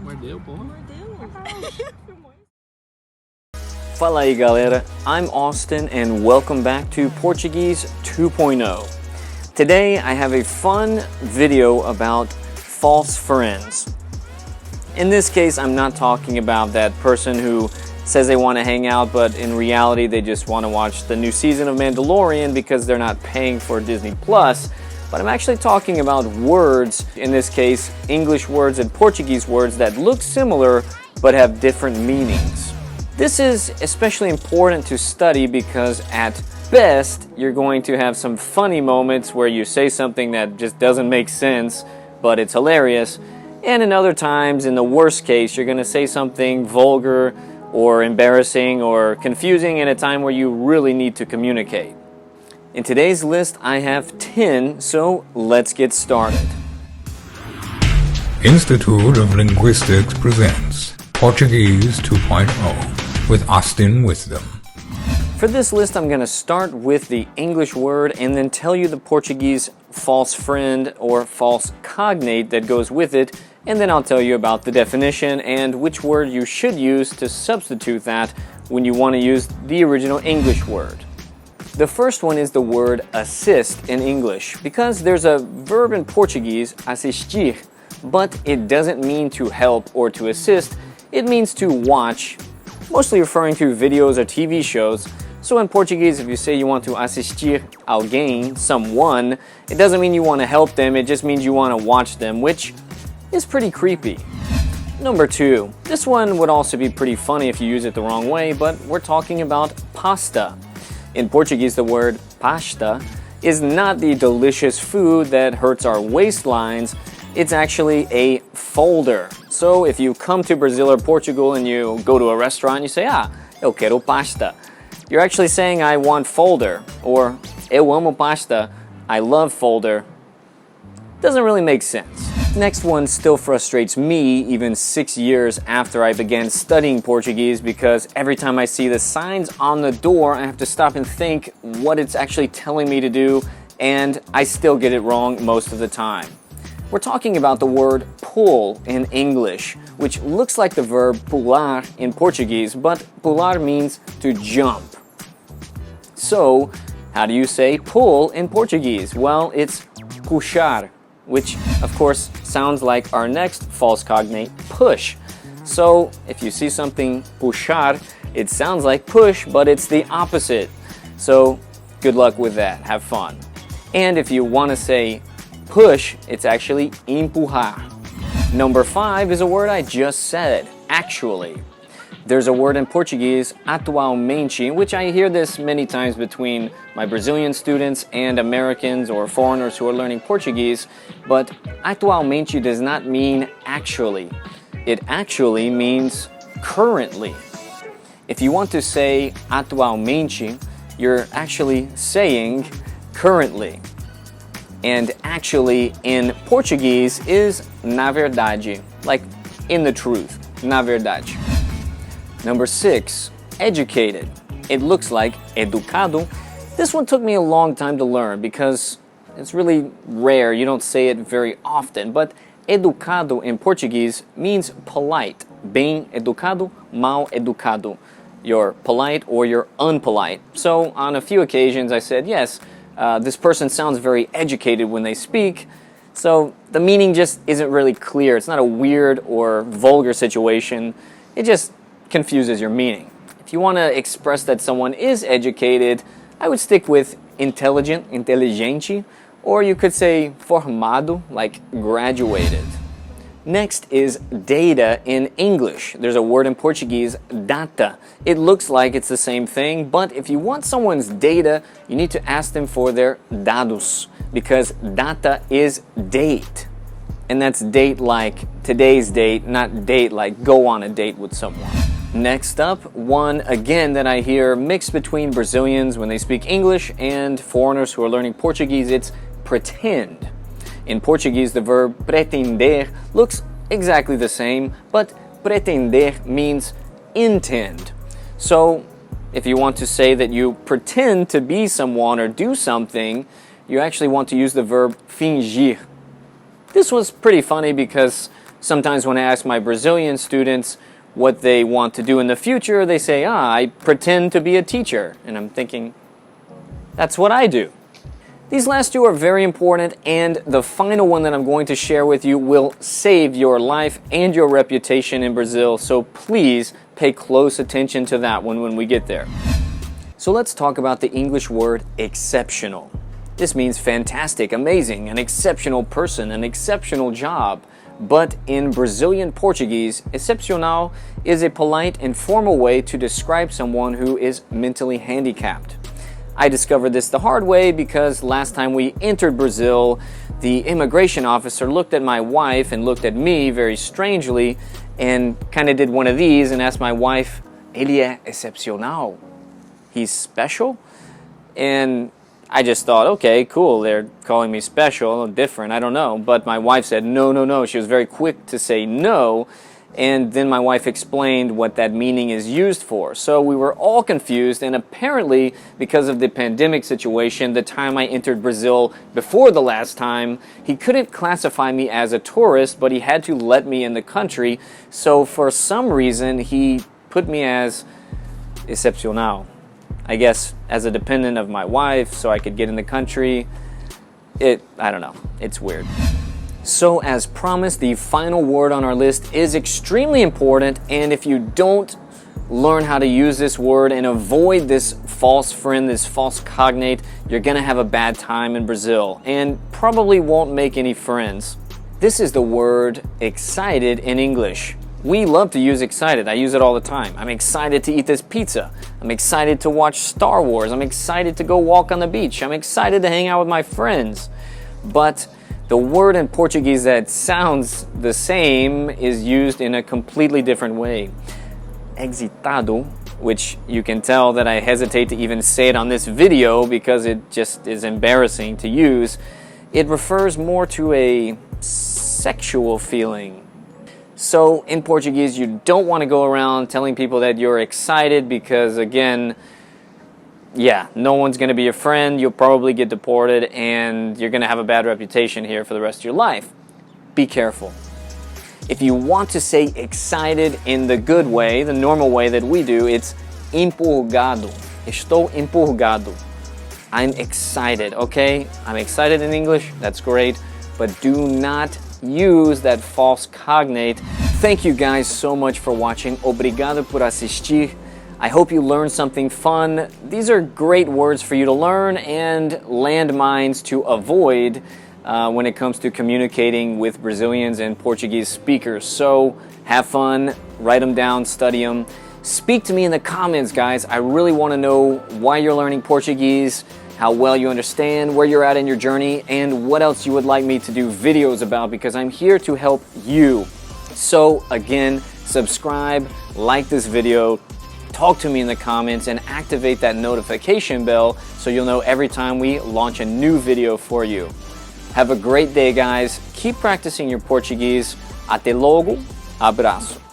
Mordeu, porra. Fala aí galera, I'm Austin and welcome back to Portuguese 2.0. Today I have a fun video about false friends. In this case, I'm not talking about that person who says they want to hang out, but in reality they just want to watch the new season of Mandalorian because they're not paying for Disney Plus. But I'm actually talking about words, in this case, English words and Portuguese words that look similar but have different meanings. This is especially important to study because at best, you're going to have some funny moments where you say something that just doesn't make sense, but it's hilarious. And in other times, in the worst case, you're going to say something vulgar or embarrassing or confusing in a time where you really need to communicate. In today's list, I have 10, so let's get started. Institute of Linguistics presents Portuguese 2.0 with Austin Wisdom. For this list, I'm going to start with the English word and then tell you the Portuguese false friend or false cognate that goes with it, and then I'll tell you about the definition and which word you should use to substitute that when you want to use the original English word. The first one is the word assist in English, because there's a verb in Portuguese, assistir, but it doesn't mean to help or to assist, it means to watch, mostly referring to videos or TV shows. So in Portuguese, if you say you want to assistir alguém, someone, it doesn't mean you want to help them, it just means you want to watch them, which is pretty creepy. Number 2, this one would also be pretty funny if you use it the wrong way, but we're talking about pasta. In Portuguese, the word pasta is not the delicious food that hurts our waistlines, it's actually a folder. So if you come to Brazil or Portugal and you go to a restaurant, you say, eu quero pasta. You're actually saying, I want folder, or eu amo pasta, I love folder. Doesn't really make sense. Next one still frustrates me even 6 years after I began studying Portuguese because every time I see the signs on the door, I have to stop and think what it's actually telling me to do, and I still get it wrong most of the time. We're talking about the word pull in English, which looks like the verb pular in Portuguese, but pular means to jump. So, how do you say pull in Portuguese? Well, it's puxar, which of course sounds like our next false cognate, push. So, if you see something puxar, it sounds like push, but it's the opposite. So, good luck with that. Have fun. And if you want to say push, it's actually empurrar. Number 5 is a word I just said, actually. There's a word in Portuguese, atualmente, which I hear this many times between my Brazilian students and Americans or foreigners who are learning Portuguese, but atualmente does not mean actually. It actually means currently. If you want to say atualmente, you're actually saying currently. And actually in Portuguese is na verdade, like in the truth, na verdade. Number 6, educated. It looks like educado. This one took me a long time to learn because it's really rare, you don't say it very often, but educado in Portuguese means polite. Bem educado, mal educado. You're polite or you're unpolite. So on a few occasions I said, yes, this person sounds very educated when they speak, so the meaning just isn't really clear. It's not a weird or vulgar situation, it just confuses your meaning. If you want to express that someone is educated, I would stick with intelligent, inteligente, or you could say formado, like graduated. Next is data in English. There's a word in Portuguese, data. It looks like it's the same thing, but if you want someone's data, you need to ask them for their dados, because data is date. And that's date like today's date, not date like go on a date with someone. Next up, one again that I hear mixed between Brazilians when they speak English and foreigners who are learning Portuguese, it's pretend. In Portuguese, the verb pretender looks exactly the same, but pretender means intend. So, if you want to say that you pretend to be someone or do something, you actually want to use the verb fingir. This was pretty funny because sometimes when I ask my Brazilian students what they want to do in the future, they say, I pretend to be a teacher. And I'm thinking, that's what I do. These last two are very important, and the final one that I'm going to share with you will save your life and your reputation in Brazil, so please pay close attention to that one when we get there. So let's talk about the English word exceptional. This means fantastic, amazing, an exceptional person, an exceptional job. But in Brazilian Portuguese, excepcional is a polite and formal way to describe someone who is mentally handicapped. I discovered this the hard way because last time we entered Brazil, the immigration officer looked at my wife and looked at me very strangely and kind of did one of these and asked my wife, "Ele é excepcional? He's special?" And I just thought, okay, cool, they're calling me special, different, I don't know. But my wife said, no. She was very quick to say no. And then my wife explained what that meaning is used for. So we were all confused, and apparently, because of the pandemic situation, the time I entered Brazil before the last time, he couldn't classify me as a tourist, but he had to let me in the country. So for some reason, he put me as excepcional. I guess as a dependent of my wife, so I could get in the country. I don't know, it's weird. So as promised, the final word on our list is extremely important, and if you don't learn how to use this word and avoid this false friend, this false cognate, you're gonna have a bad time in Brazil and probably won't make any friends. This is the word excited in English. We love to use excited. I use it all the time. I'm excited to eat this pizza. I'm excited to watch Star Wars. I'm excited to go walk on the beach. I'm excited to hang out with my friends. But the word in Portuguese that sounds the same is used in a completely different way. Excitado, which you can tell that I hesitate to even say it on this video because it just is embarrassing to use. It refers more to a sexual feeling. So in Portuguese, you don't want to go around telling people that you're excited because, again, no one's going to be your friend. You'll probably get deported and you're going to have a bad reputation here for the rest of your life. Be careful. If you want to say excited in the good way, the normal way that we do, it's empolgado. Estou empolgado. I'm excited, okay? I'm excited in English, that's great, but do not use that false cognate. Thank you guys so much for watching. Obrigado por assistir. I hope you learned something fun. These are great words for you to learn and landmines to avoid when it comes to communicating with Brazilians and Portuguese speakers. So have fun, write them down, study them. Speak to me in the comments, guys. I really want to know why you're learning Portuguese, how well you understand, where you're at in your journey, and what else you would like me to do videos about, because I'm here to help you. So again, subscribe, like this video, talk to me in the comments, and activate that notification bell so you'll know every time we launch a new video for you. Have a great day, guys. Keep practicing your Portuguese. Até logo. Abraço.